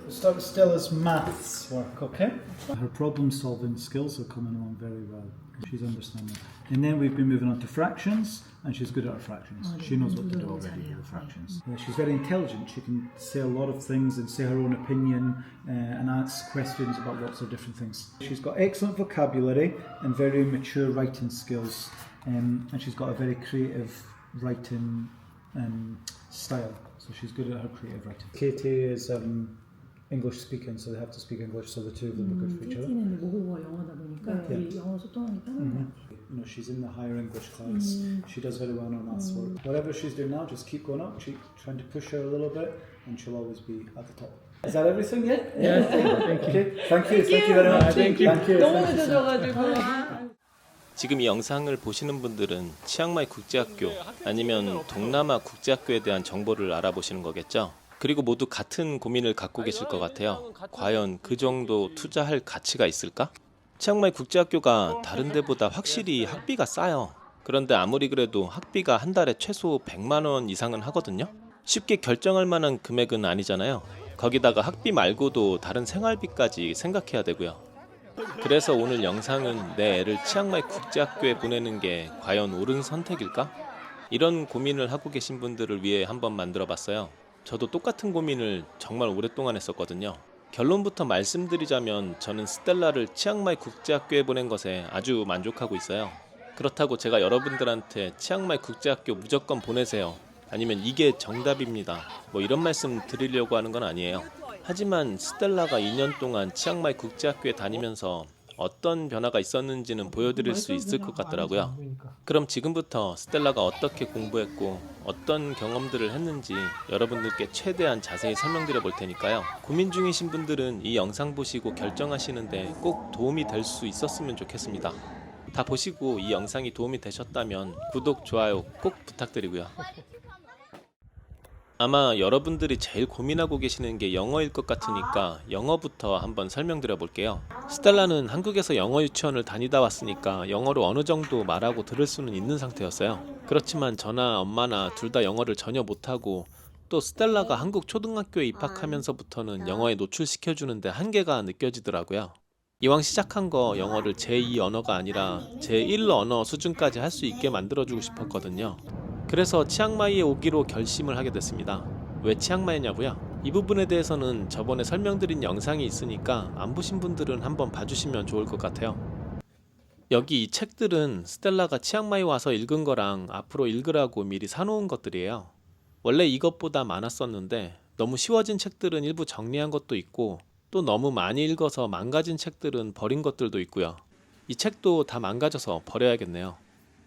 We'll start with Stella's maths work, okay? Her problem-solving skills are coming along very well. She's understanding. And then we've been moving on to fractions, and she's good at her fractions. She knows what to do already with the fractions. Yeah, she's very intelligent. She can say a lot of things and say her own opinion and ask questions about lots of different things. She's got excellent vocabulary and very mature writing skills, and she's got a very creative writing style. So she's good at her creative writing. Katie is English speaking, so they have to speak English, so the two of them are good for each other. KT는 모국어가 영어다 보니까 둘이 영어로 소통하기 편한 것 같아요. You know, she's in the higher English class. She does very well in her maths work. Whatever she's doing now, just keep going up, keep trying to push her a little bit, and she'll always be at the top. Is that everything? Yeah. Yeah. Thank you. Okay. Thank you. Thank you very much. Thank you. Thank you. 너무 Thank you. 늦어져가지고. 지금 이 영상을 보시는 분들은 치앙마이 국제학교 아니면 동남아 국제학교에 대한 정보를 알아보시는 거겠죠. 그리고 모두 같은 고민을 갖고 계실 것 같아요. 과연 그 정도 투자할 가치가 있을까? 치앙마이 국제학교가 다른 데보다 확실히 학비가 싸요. 그런데 아무리 그래도 학비가 한 달에 최소 100만 원 이상은 하거든요. 쉽게 결정할 만한 금액은 아니잖아요. 거기다가 학비 말고도 다른 생활비까지 생각해야 되고요. 그래서 오늘 영상은 내 애를 치앙마이 국제학교에 보내는 게 과연 옳은 선택일까? 이런 고민을 하고 계신 분들을 위해 한번 만들어 봤어요. 저도 똑같은 고민을 정말 오랫동안 했었거든요. 결론부터 말씀드리자면 저는 스텔라를 치앙마이 국제학교에 보낸 것에 아주 만족하고 있어요. 그렇다고 제가 여러분들한테 치앙마이 국제학교 무조건 보내세요, 아니면 이게 정답입니다, 뭐 이런 말씀 드리려고 하는 건 아니에요. 하지만 스텔라가 2년 동안 치앙마이 국제학교에 다니면서 어떤 변화가 있었는지는 보여드릴 수 있을 것 같더라고요. 그럼 지금부터 스텔라가 어떻게 공부했고 어떤 경험들을 했는지 여러분들께 최대한 자세히 설명드려 볼 테니까요. 고민 중이신 분들은 이 영상 보시고 결정하시는데 꼭 도움이 될 수 있었으면 좋겠습니다. 다 보시고 이 영상이 도움이 되셨다면 구독, 좋아요 꼭 부탁드리고요. 아마 여러분들이 제일 고민하고 계시는 게 영어일 것 같으니까 영어부터 한번 설명드려 볼게요. 스텔라는 한국에서 영어 유치원을 다니다 왔으니까 영어를 어느 정도 말하고 들을 수는 있는 상태였어요. 그렇지만 저나 엄마나 둘 다 영어를 전혀 못하고, 또 스텔라가 한국 초등학교에 입학하면서부터는 영어에 노출시켜주는데 한계가 느껴지더라고요. 이왕 시작한 거 영어를 제2 언어가 아니라 제1 언어 수준까지 할 수 있게 만들어주고 싶었거든요. 그래서 치앙마이에 오기로 결심을 하게 됐습니다. 왜 치앙마이냐고요? 이 부분에 대해서는 저번에 설명드린 영상이 있으니까 안 보신 분들은 한번 봐주시면 좋을 것 같아요. 여기 이 책들은 스텔라가 치앙마이 와서 읽은 거랑 앞으로 읽으라고 미리 사놓은 것들이에요. 원래 이것보다 많았었는데 너무 쉬워진 책들은 일부 정리한 것도 있고, 또 너무 많이 읽어서 망가진 책들은 버린 것들도 있고요. 이 책도 다 망가져서 버려야겠네요.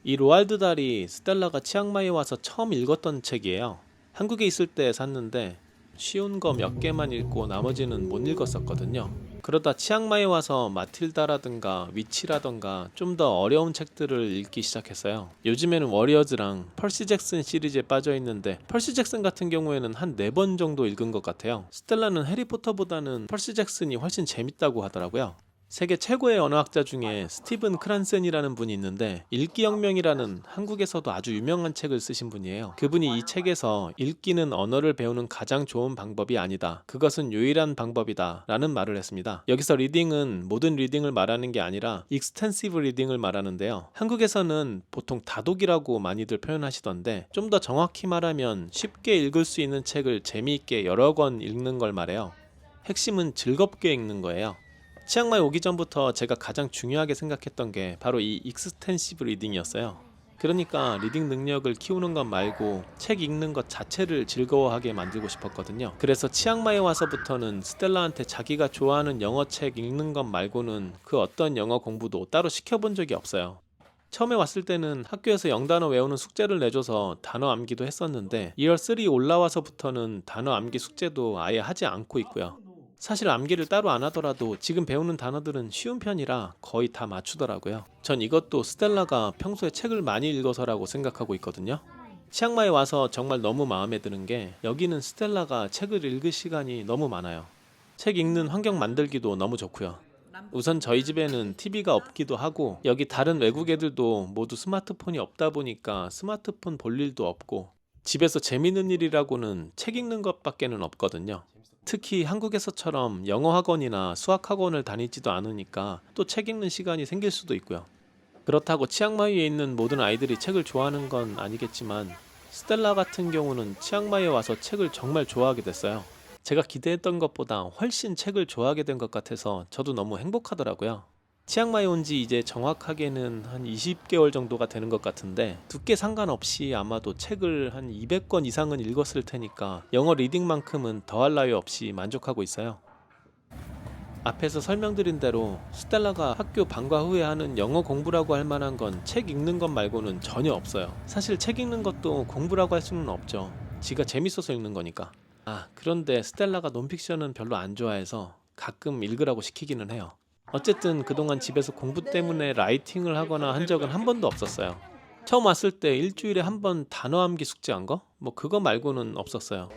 이 로알드 달이 스텔라가 치앙마이에 와서 처음 읽었던 책이에요. 한국에 있을 때 샀는데 쉬운 거 몇 개만 읽고 나머지는 못 읽었었거든요. 그러다 치앙마이에 와서 마틸다라든가 위치라든가 좀 더 어려운 책들을 읽기 시작했어요. 요즘에는 워리어즈랑 펄시 잭슨 시리즈에 빠져 있는데, 펄시 잭슨 같은 경우에는 한 4번 정도 읽은 것 같아요. 스텔라는 해리포터보다는 펄시 잭슨이 훨씬 재밌다고 하더라고요. 세계 최고의 언어학자 중에 스티븐 크란센이라는 분이 있는데, 읽기혁명이라는 한국에서도 아주 유명한 책을 쓰신 분이에요. 그분이 이 책에서 읽기는 언어를 배우는 가장 좋은 방법이 아니다, 그것은 유일한 방법이다 라는 말을 했습니다. 여기서 리딩은 모든 리딩을 말하는 게 아니라 익스텐시브 리딩을 말하는데요. 한국에서는 보통 다독이라고 많이들 표현하시던데, 좀 더 정확히 말하면 쉽게 읽을 수 있는 책을 재미있게 여러 권 읽는 걸 말해요. 핵심은 즐겁게 읽는 거예요. 치앙마이 오기 전부터 제가 가장 중요하게 생각했던 게 바로 이 익스텐시브 리딩이었어요. 그러니까 리딩 능력을 키우는 것 말고 책 읽는 것 자체를 즐거워하게 만들고 싶었거든요. 그래서 치앙마이에 와서부터는 스텔라한테 자기가 좋아하는 영어 책 읽는 것 말고는 그 어떤 영어 공부도 따로 시켜본 적이 없어요. 처음에 왔을 때는 학교에서 영단어 외우는 숙제를 내줘서 단어 암기도 했었는데, 2월 3 올라와서부터는 단어 암기 숙제도 아예 하지 않고 있고요. 사실 암기를 따로 안 하더라도 지금 배우는 단어들은 쉬운 편이라 거의 다 맞추더라고요. 전 이것도 스텔라가 평소에 책을 많이 읽어서라고 생각하고 있거든요. 치앙마이에 와서 정말 너무 마음에 드는 게, 여기는 스텔라가 책을 읽을 시간이 너무 많아요. 책 읽는 환경 만들기도 너무 좋고요. 우선 저희 집에는 TV가 없기도 하고, 여기 다른 외국 애들도 모두 스마트폰이 없다 보니까 스마트폰 볼 일도 없고, 집에서 재밌는 일이라고는 책 읽는 것밖에는 없거든요. 특히 한국에서처럼 영어 학원이나 수학 학원을 다니지도 않으니까 또 책 읽는 시간이 생길 수도 있고요. 그렇다고 치앙마이에 있는 모든 아이들이 책을 좋아하는 건 아니겠지만 스텔라 같은 경우는 치앙마이에 와서 책을 정말 좋아하게 됐어요. 제가 기대했던 것보다 훨씬 책을 좋아하게 된 것 같아서 저도 너무 행복하더라고요. 치앙마이 온 지 이제 정확하게는 한 20개월 정도가 되는 것 같은데 두께 상관없이 아마도 책을 한 200권 이상은 읽었을 테니까 영어 리딩만큼은 더할 나위 없이 만족하고 있어요. 앞에서 설명드린 대로 스텔라가 학교 방과 후에 하는 영어 공부라고 할 만한 건 책 읽는 것 말고는 전혀 없어요. 사실 책 읽는 것도 공부라고 할 수는 없죠. 지가 재밌어서 읽는 거니까. 그런데 스텔라가 논픽션은 별로 안 좋아해서 가끔 읽으라고 시키기는 해요. 어쨌든 그동안 집에서 공부 때문에 라이팅을 하거나 한 적은 한 번도 없었어요. 처음 왔을 때 일주일에 한 번 단어 암기 숙제한 거? 뭐 그거 말고는 없었어요.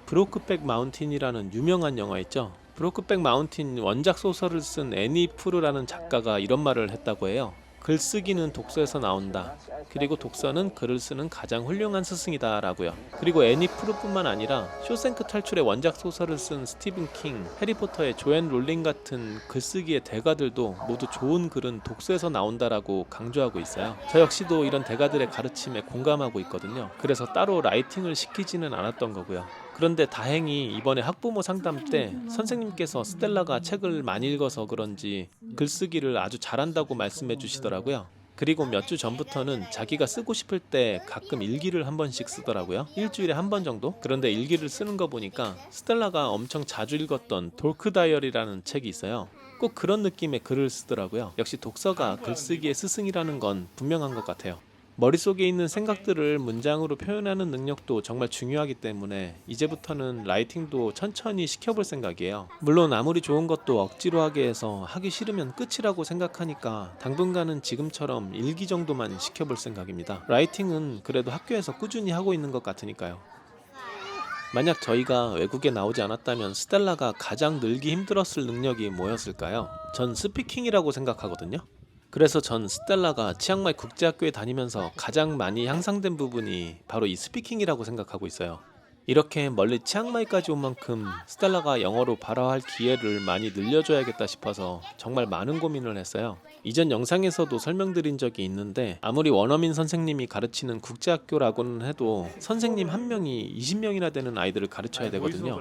브로크백 마운틴이라는 유명한 영화 있죠? 브로크백 마운틴 원작 소설을 쓴 애니 프루라는 작가가 이런 말을 했다고 해요. 글쓰기는 독서에서 나온다. 그리고 독서는 글을 쓰는 가장 훌륭한 스승이다 라고요. 그리고 애니 프루뿐만 아니라 쇼생크 탈출의 원작 소설을 쓴 스티븐 킹, 해리포터의 조앤 롤링 같은 글쓰기의 대가들도 모두 좋은 글은 독서에서 나온다라고 강조하고 있어요. 저 역시도 이런 대가들의 가르침에 공감하고 있거든요. 그래서 따로 라이팅을 시키지는 않았던 거고요. 그런데 다행히 이번에 학부모 상담 때 선생님께서 스텔라가 책을 많이 읽어서 그런지 글쓰기를 아주 잘한다고 말씀해 주시더라고요. 그리고 몇 주 전부터는 자기가 쓰고 싶을 때 가끔 일기를 한 번씩 쓰더라고요. 일주일에 한 번 정도? 그런데 일기를 쓰는 거 보니까 스텔라가 엄청 자주 읽었던 돌크 다이어리라는 책이 있어요. 꼭 그런 느낌의 글을 쓰더라고요. 역시 독서가 글쓰기의 스승이라는 건 분명한 것 같아요. 머릿속에 있는 생각들을 문장으로 표현하는 능력도 정말 중요하기 때문에 이제부터는 라이팅도 천천히 시켜볼 생각이에요. 물론 아무리 좋은 것도 억지로 하게 해서 하기 싫으면 끝이라고 생각하니까 당분간은 지금처럼 일기 정도만 시켜볼 생각입니다. 라이팅은 그래도 학교에서 꾸준히 하고 있는 것 같으니까요. 만약 저희가 외국에 나오지 않았다면 스텔라가 가장 늘기 힘들었을 능력이 뭐였을까요? 전 스피킹이라고 생각하거든요. 그래서 전 스텔라가 치앙마이 국제학교에 다니면서 가장 많이 향상된 부분이 바로 이 스피킹이라고 생각하고 있어요. 이렇게 멀리 치앙마이까지 온 만큼 스텔라가 영어로 발화할 기회를 많이 늘려줘야겠다 싶어서 정말 많은 고민을 했어요. 이전 영상에서도 설명드린 적이 있는데 아무리 원어민 선생님이 가르치는 국제학교라고는 해도 선생님 한 명이 20명이나 되는 아이들을 가르쳐야 되거든요.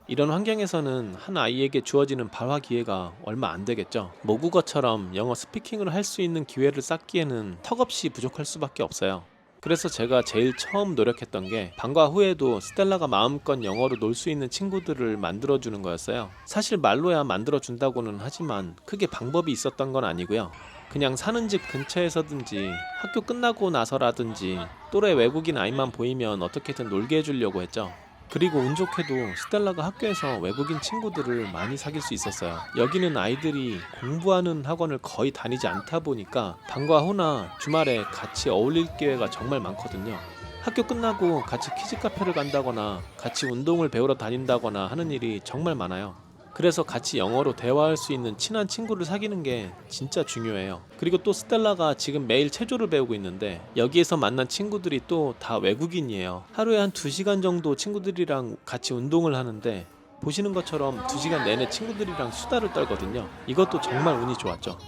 이런 환경에서는 한 아이에게 주어지는 발화 기회가 얼마 안 되겠죠. 모국어처럼 영어 스피킹을 할 수 있는 기회를 쌓기에는 턱없이 부족할 수밖에 없어요. 그래서 제가 제일 처음 노력했던 게 방과 후에도 스텔라가 마음껏 영어로 놀 수 있는 친구들을 만들어주는 거였어요. 사실 말로야 만들어준다고는 하지만 크게 방법이 있었던 건 아니고요. 그냥 사는 집 근처에서든지 학교 끝나고 나서라든지 또래 외국인 아이만 보이면 어떻게든 놀게 해주려고 했죠. 그리고 운 좋게도 스텔라가 학교에서 외국인 친구들을 많이 사귈 수 있었어요. 여기는 아이들이 공부하는 학원을 거의 다니지 않다 보니까 방과 후나 주말에 같이 어울릴 기회가 정말 많거든요. 학교 끝나고 같이 키즈 카페를 간다거나 같이 운동을 배우러 다닌다거나 하는 일이 정말 많아요. 그래서 같이 영어로 대화할 수 있는 친한 친구를 사귀는 게 진짜 중요해요. 그리고 또 스텔라가 지금 매일 체조를 배우고 있는데 여기에서 만난 친구들이 또 다 외국인이에요. 하루에 한 2시간 정도 친구들이랑 같이 운동을 하는데 보시는 것처럼 2시간 내내 친구들이랑 수다를 떨거든요. 이것도 정말 운이 좋았죠.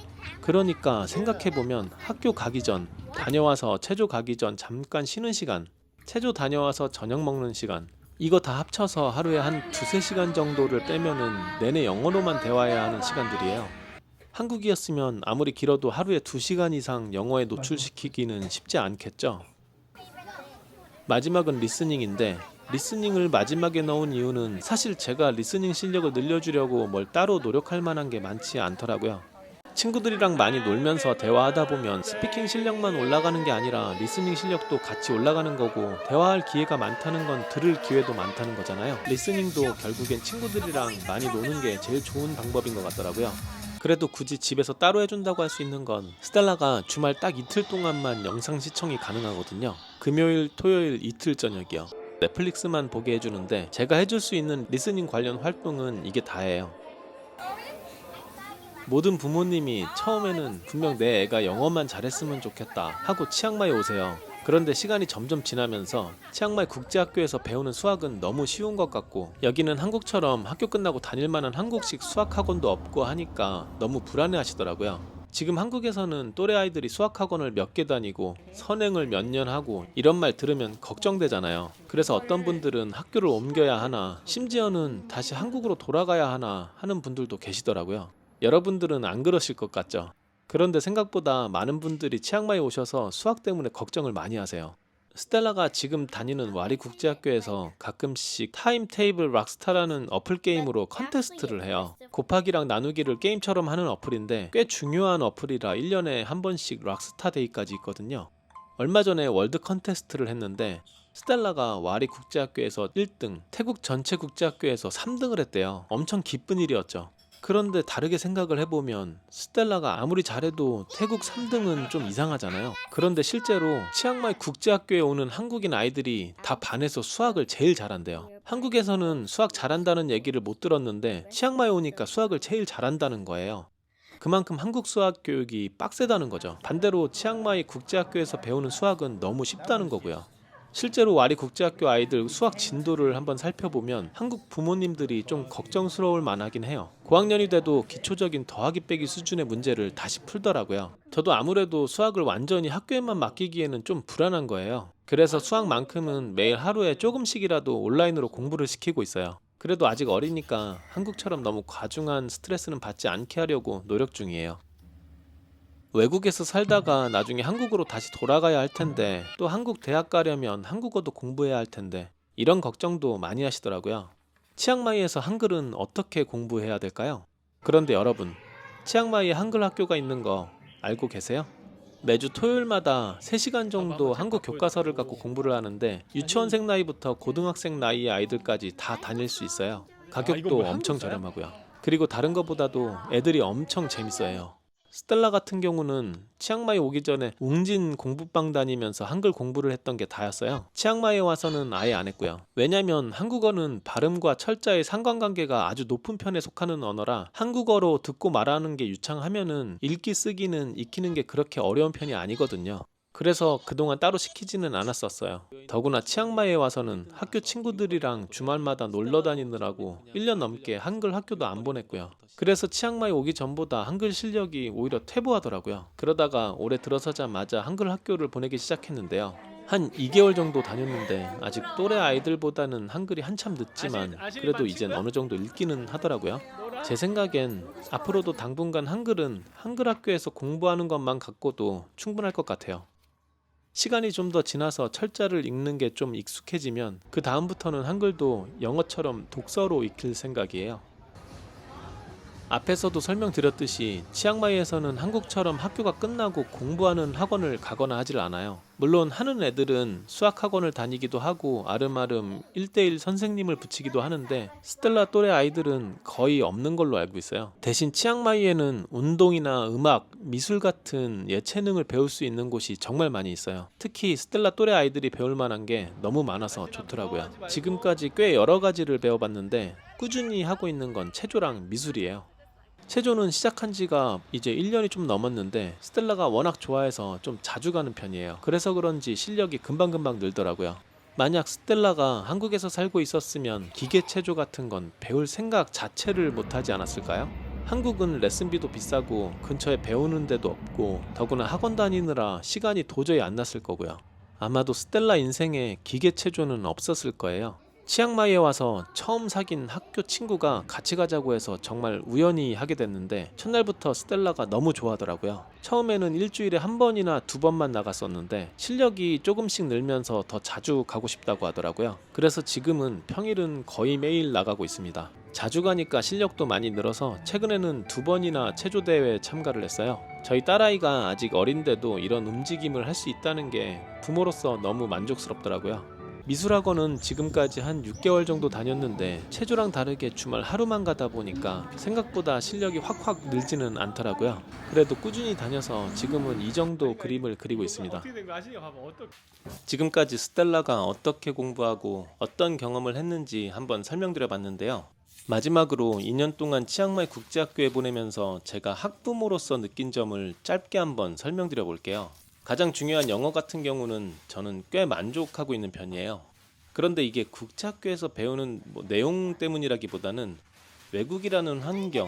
그러니까 생각해보면 학교 가기 전, 다녀와서 체조 가기 전 잠깐 쉬는 시간, 체조 다녀와서 저녁 먹는 시간, 이거 다 합쳐서 하루에 한 2-3시간 정도를 빼면은 내내 영어로만 대화해야 하는 시간들이에요. 한국이었으면 아무리 길어도 하루에 2시간 이상 영어에 노출시키기는 쉽지 않겠죠. 마지막은 리스닝인데 리스닝을 마지막에 넣은 이유는 사실 제가 리스닝 실력을 늘려주려고 뭘 따로 노력할 만한 게 많지 않더라고요. 친구들이랑 많이 놀면서 대화하다 보면 스피킹 실력만 올라가는 게 아니라 리스닝 실력도 같이 올라가는 거고 대화할 기회가 많다는 건 들을 기회도 많다는 거잖아요. 리스닝도 결국엔 친구들이랑 많이 노는 게 제일 좋은 방법인 것 같더라고요. 그래도 굳이 집에서 따로 해준다고 할 수 있는 건 스텔라가 주말 딱 이틀 동안만 영상 시청이 가능하거든요. 금요일, 토요일 이틀 저녁이요. 넷플릭스만 보게 해주는데 제가 해줄 수 있는 리스닝 관련 활동은 이게 다예요. 모든 부모님이 처음에는 분명 내 애가 영어만 잘했으면 좋겠다 하고 치앙마이 오세요. 그런데 시간이 점점 지나면서 치앙마이 국제학교에서 배우는 수학은 너무 쉬운 것 같고 여기는 한국처럼 학교 끝나고 다닐 만한 한국식 수학학원도 없고 하니까 너무 불안해 하시더라고요. 지금 한국에서는 또래 아이들이 수학학원을 몇 개 다니고 선행을 몇 년 하고 이런 말 들으면 걱정되잖아요. 그래서 어떤 분들은 학교를 옮겨야 하나, 심지어는 다시 한국으로 돌아가야 하나 하는 분들도 계시더라고요. 여러분들은 안 그러실 것 같죠? 그런데 생각보다 많은 분들이 치앙마이 오셔서 수학 때문에 걱정을 많이 하세요. 스텔라가 지금 다니는 와리 국제학교에서 가끔씩 타임테이블 락스타라는 어플 게임으로 컨테스트를 해요. 곱하기랑 나누기를 게임처럼 하는 어플인데 꽤 중요한 어플이라 1년에 한 번씩 락스타 데이까지 있거든요. 얼마 전에 월드 컨테스트를 했는데 스텔라가 와리 국제학교에서 1등, 태국 전체 국제학교에서 3등을 했대요. 엄청 기쁜 일이었죠. 그런데 다르게 생각을 해보면 스텔라가 아무리 잘해도 태국 3등은 좀 이상하잖아요. 그런데 실제로 치앙마이 국제학교에 오는 한국인 아이들이 다 반에서 수학을 제일 잘한대요. 한국에서는 수학 잘한다는 얘기를 못 들었는데 치앙마이 오니까 수학을 제일 잘한다는 거예요. 그만큼 한국 수학 교육이 빡세다는 거죠. 반대로 치앙마이 국제학교에서 배우는 수학은 너무 쉽다는 거고요. 실제로 와리 국제학교 아이들 수학 진도를 한번 살펴보면 한국 부모님들이 좀 걱정스러울 만하긴 해요. 고학년이 돼도 기초적인 더하기 빼기 수준의 문제를 다시 풀더라고요. 저도 아무래도 수학을 완전히 학교에만 맡기기에는 좀 불안한 거예요. 그래서 수학만큼은 매일 하루에 조금씩이라도 온라인으로 공부를 시키고 있어요. 그래도 아직 어리니까 한국처럼 너무 과중한 스트레스는 받지 않게 하려고 노력 중이에요. 외국에서 살다가 나중에 한국으로 다시 돌아가야 할 텐데 또 한국 대학 가려면 한국어도 공부해야 할 텐데 이런 걱정도 많이 하시더라고요. 치앙마이에서 한글은 어떻게 공부해야 될까요? 그런데 여러분, 치앙마이에 한글 학교가 있는 거 알고 계세요? 매주 토요일마다 3시간 정도 한국 교과서를 갖고 공부를 하는데 유치원생 나이부터 고등학생 나이의 아이들까지 다 다닐 수 있어요. 가격도 엄청 저렴하고요. 그리고 다른 것보다도 애들이 엄청 재밌어요. 스텔라 같은 경우는 치앙마이 오기 전에 웅진 공부방 다니면서 한글 공부를 했던 게 다였어요. 치앙마이에 와서는 아예 안 했고요. 왜냐면 한국어는 발음과 철자의 상관관계가 아주 높은 편에 속하는 언어라 한국어로 듣고 말하는 게 유창하면은 읽기 쓰기는 익히는 게 그렇게 어려운 편이 아니거든요. 그래서 그동안 따로 시키지는 않았었어요. 더구나 치앙마이에 와서는 학교 친구들이랑 주말마다 놀러 다니느라고 1년 넘게 한글 학교도 안 보냈고요. 그래서 치앙마이 오기 전보다 한글 실력이 오히려 퇴보하더라고요. 그러다가 올해 들어서자마자 한글 학교를 보내기 시작했는데요. 한 2개월 정도 다녔는데 아직 또래 아이들보다는 한글이 한참 늦지만 그래도 이젠 어느 정도 읽기는 하더라고요. 제 생각엔 앞으로도 당분간 한글은 한글 학교에서 공부하는 것만 갖고도 충분할 것 같아요. 시간이 좀 더 지나서 철자를 읽는 게 좀 익숙해지면 그 다음부터는 한글도 영어처럼 독서로 익힐 생각이에요. 앞에서도 설명드렸듯이 치앙마이에서는 한국처럼 학교가 끝나고 공부하는 학원을 가거나 하질 않아요. 물론 하는 애들은 수학학원을 다니기도 하고 아름아름 1대1 선생님을 붙이기도 하는데 스텔라 또래 아이들은 거의 없는 걸로 알고 있어요. 대신 치앙마이에는 운동이나 음악, 미술 같은 예체능을 배울 수 있는 곳이 정말 많이 있어요. 특히 스텔라 또래 아이들이 배울 만한 게 너무 많아서 좋더라고요. 지금까지 꽤 여러 가지를 배워봤는데 꾸준히 하고 있는 건 체조랑 미술이에요. 체조는 시작한 지가 이제 1년이 좀 넘었는데 스텔라가 워낙 좋아해서 좀 자주 가는 편이에요. 그래서 그런지 실력이 금방금방 늘더라고요. 만약 스텔라가 한국에서 살고 있었으면 기계 체조 같은 건 배울 생각 자체를 못하지 않았을까요? 한국은 레슨비도 비싸고 근처에 배우는 데도 없고 더구나 학원 다니느라 시간이 도저히 안 났을 거고요. 아마도 스텔라 인생에 기계 체조는 없었을 거예요. 치앙마이에 와서 처음 사귄 학교 친구가 같이 가자고 해서 정말 우연히 하게 됐는데 첫날부터 스텔라가 너무 좋아하더라고요. 처음에는 일주일에 한 번이나 2번만 나갔었는데 실력이 조금씩 늘면서 더 자주 가고 싶다고 하더라고요. 그래서 지금은 평일은 거의 매일 나가고 있습니다. 자주 가니까 실력도 많이 늘어서 최근에는 2번이나 체조대회에 참가를 했어요. 저희 딸아이가 아직 어린데도 이런 움직임을 할 수 있다는 게 부모로서 너무 만족스럽더라고요. 미술학원은 지금까지 한 6개월 정도 다녔는데 체조랑 다르게 주말 하루만 가다 보니까 생각보다 실력이 확확 늘지는 않더라고요. 그래도 꾸준히 다녀서 지금은 이 정도 그림을 그리고 있습니다. 지금까지 스텔라가 어떻게 공부하고 어떤 경험을 했는지 한번 설명드려 봤는데요. 마지막으로 2년 동안 치앙마이 국제학교에 보내면서 제가 학부모로서 느낀 점을 짧게 한번 설명드려 볼게요. 가장 중요한 영어 같은 경우는 저는 꽤 만족하고 있는 편이에요. 그런데 이게 국제학교에서 배우는 내용 때문이라기보다는 외국이라는 환경,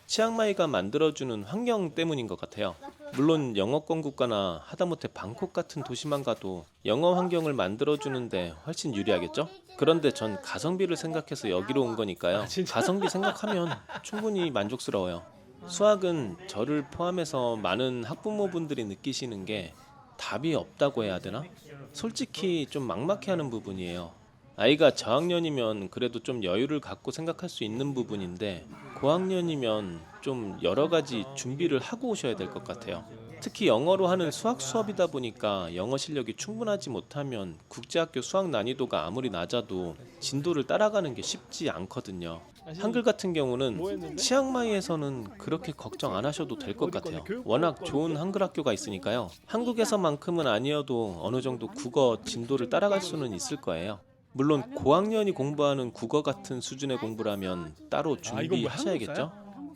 치앙마이가 만들어주는 환경 때문인 것 같아요. 물론 영어권 국가나 하다못해 방콕 같은 도시만 가도 영어 환경을 만들어주는데 훨씬 유리하겠죠? 그런데 전 가성비를 생각해서 여기로 온 거니까요. 가성비 생각하면 충분히 만족스러워요. 수학은 저를 포함해서 많은 학부모분들이 느끼시는 게 답이 없다고 해야 되나? 솔직히 좀 막막해하는 부분이에요. 아이가 저학년이면 그래도 좀 여유를 갖고 생각할 수 있는 부분인데 고학년이면 좀 여러 가지 준비를 하고 오셔야 될 것 같아요. 특히 영어로 하는 수학 수업이다 보니까 영어 실력이 충분하지 못하면 국제학교 수학 난이도가 아무리 낮아도 진도를 따라가는 게 쉽지 않거든요. 한글 같은 경우는 치앙마이에서는 그렇게 걱정 안 하셔도 될 것 같아요. 워낙 좋은 한글 학교가 있으니까요. 한국에서만큼은 아니어도 어느 정도 국어 진도를 따라갈 수는 있을 거예요. 물론 고학년이 공부하는 국어 같은 수준의 공부라면 따로 준비하셔야겠죠.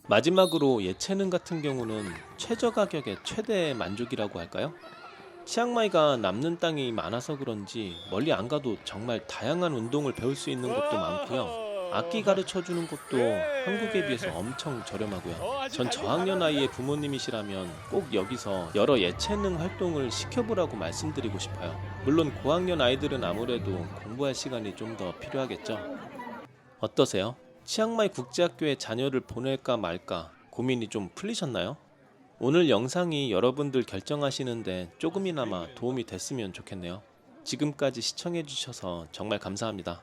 마지막으로 예체능 같은 경우는 최저 가격의 최대 만족이라고 할까요? 치앙마이가 남는 땅이 많아서 그런지 멀리 안 가도 정말 다양한 운동을 배울 수 있는 곳도 많고요. 악기 가르쳐주는 곳도 한국에 비해서 엄청 저렴하고요. 전 저학년 아이의 부모님이시라면 꼭 여기서 여러 예체능 활동을 시켜보라고 말씀드리고 싶어요. 물론 고학년 아이들은 아무래도 공부할 시간이 좀 더 필요하겠죠. 어떠세요? 치앙마이 국제학교에 자녀를 보낼까 말까 고민이 좀 풀리셨나요? 오늘 영상이 여러분들 결정하시는데 조금이나마 도움이 됐으면 좋겠네요. 지금까지 시청해주셔서 정말 감사합니다.